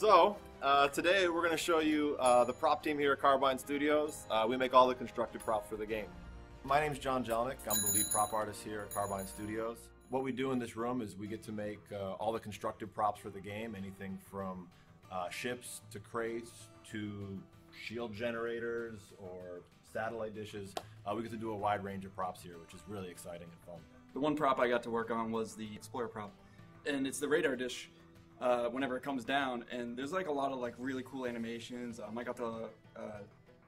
So, today we're going to show you the prop team here at Carbine Studios. We make all the constructed props for the game. My name's John Jelinek. I'm the lead prop artist here at Carbine Studios. What we do in this room is we get to make all the constructed props for the game, anything from ships to crates to shield generators or satellite dishes. We get to do a wide range of props here, which is really exciting and fun. The one prop I got to work on was the Explorer prop, and it's the radar dish. Whenever it comes down, and there's like a lot of like really cool animations. I got to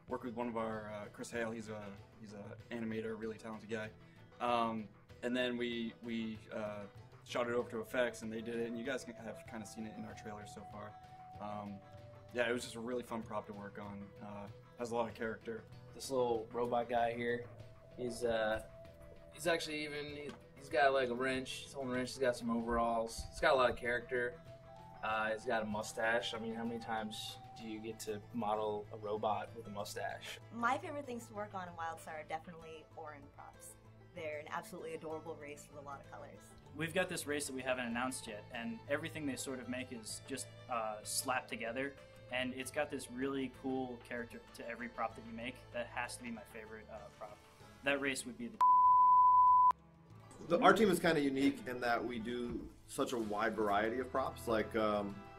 work with one of our Chris Hale. He's a animator, really talented guy. And then we shot it over to effects, and they did it. And you guys have kind of seen it in our trailer so far. Yeah, it was just a really fun prop to work on. Has a lot of character. This little robot guy here, he's actually he's got like a wrench. His own wrench. He's got some overalls. He's got a lot of character. He's got a mustache. I mean, how many times do you get to model a robot with a mustache? My favorite things to work on in WildStar are definitely orange props. They're an absolutely adorable race with a lot of colors. We've got this race that we haven't announced yet, and everything they sort of make is just slapped together, and it's got this really cool character to every prop that you make. That has to be my favorite prop. That race would be the... Our team is kind of unique in that we do such a wide variety of props. Like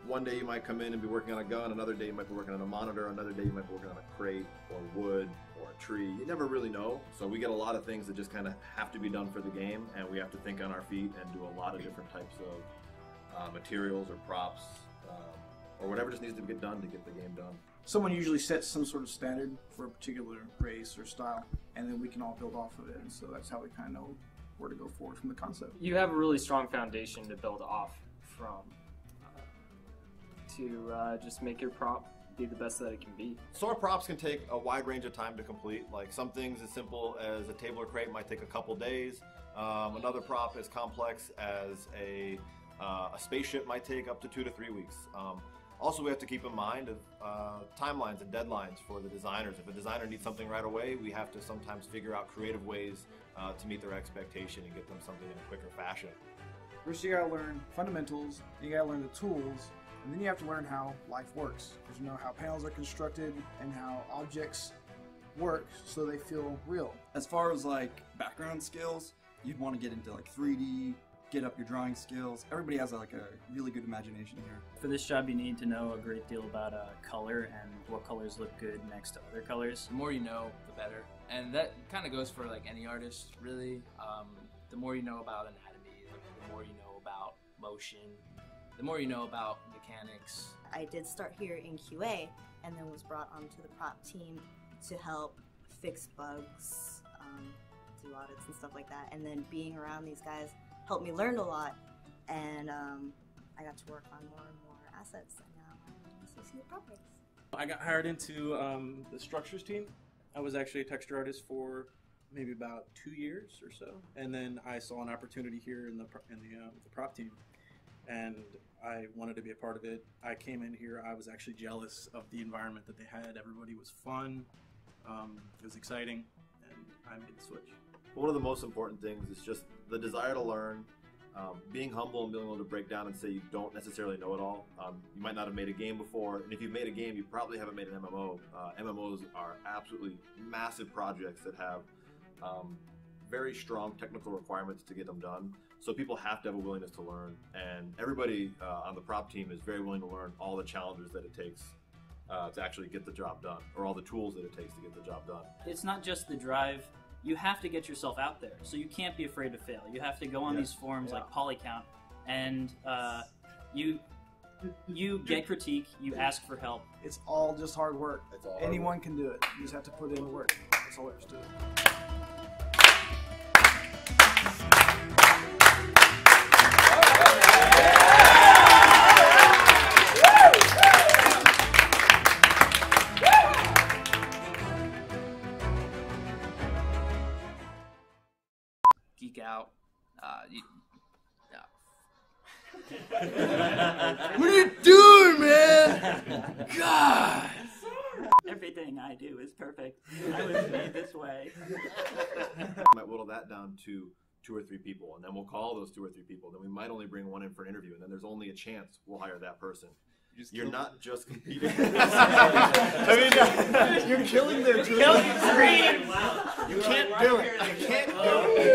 one day you might come in and be working on a gun, another day you might be working on a monitor, another day you might be working on a crate or wood or a tree. You never really know. So we get a lot of things that just kind of have to be done for the game, and we have to think on our feet and do a lot of different types of materials or props or whatever just needs to get done to get the game done. Someone usually sets some sort of standard for a particular race or style, and then we can all build off of it. And so that's how we kind of know where to go forward from the concept. You have a really strong foundation to build off from to just make your prop be the best that it can be. So our props can take a wide range of time to complete. Like some things as simple as a table or crate might take a couple days. Another prop as complex as a spaceship might take up to 2 to 3 weeks. Also, we have to keep in mind of timelines and deadlines for the designers. If a designer needs something right away, we have to sometimes figure out creative ways to meet their expectation and get them something in a quicker fashion. First you gotta learn fundamentals, then you gotta learn the tools, and then you have to learn how life works. Because you know how panels are constructed and how objects work so they feel real. As far as like background skills, you'd want to get into like 3D, get up your drawing skills. Everybody has like a really good imagination here. For this job, you need to know a great deal about color and what colors look good next to other colors. The more you know, the better. And that kind of goes for like any artist, really. The more you know about anatomy, the more you know about motion, the more you know about mechanics. I did start here in QA and then was brought onto the prop team to help fix bugs, do audits and stuff like that. And then being around these guys helped me learn a lot, and I got to work on more and more assets, and now I'm associate prop race. I got hired into the structures team. I was actually a texture artist for maybe about 2 years or so, and then I saw an opportunity here in the prop team, and I wanted to be a part of it. I came in here, I was actually jealous of the environment that they had. Everybody was fun, it was exciting, and I made the switch. One of the most important things is just the desire to learn, being humble and being able to break down and say you don't necessarily know it all. You might not have made a game before, and if you've made a game, you probably haven't made an MMO. MMOs are absolutely massive projects that have very strong technical requirements to get them done. So people have to have a willingness to learn, and everybody on the prop team is very willing to learn all the challenges that it takes to actually get the job done, or all the tools that it takes to get the job done. It's not just the drive. You have to get yourself out there, so you can't be afraid to fail. You have to go on these forums like Polycount, and you get critique, you ask for help. It's all just hard work. Anyone can do it. You just have to put in the work. That's all there is to it. Geek out. What are you doing, man? God! Everything I do is perfect. I was made this way. We might whittle that down to 2 or 3 people, and then we'll call those 2 or 3 people. Then we might only bring one in for an interview, and then there's only a chance we'll hire that person. You're not just competing. I mean, you're killing their dream. You can't do it. You can't do it.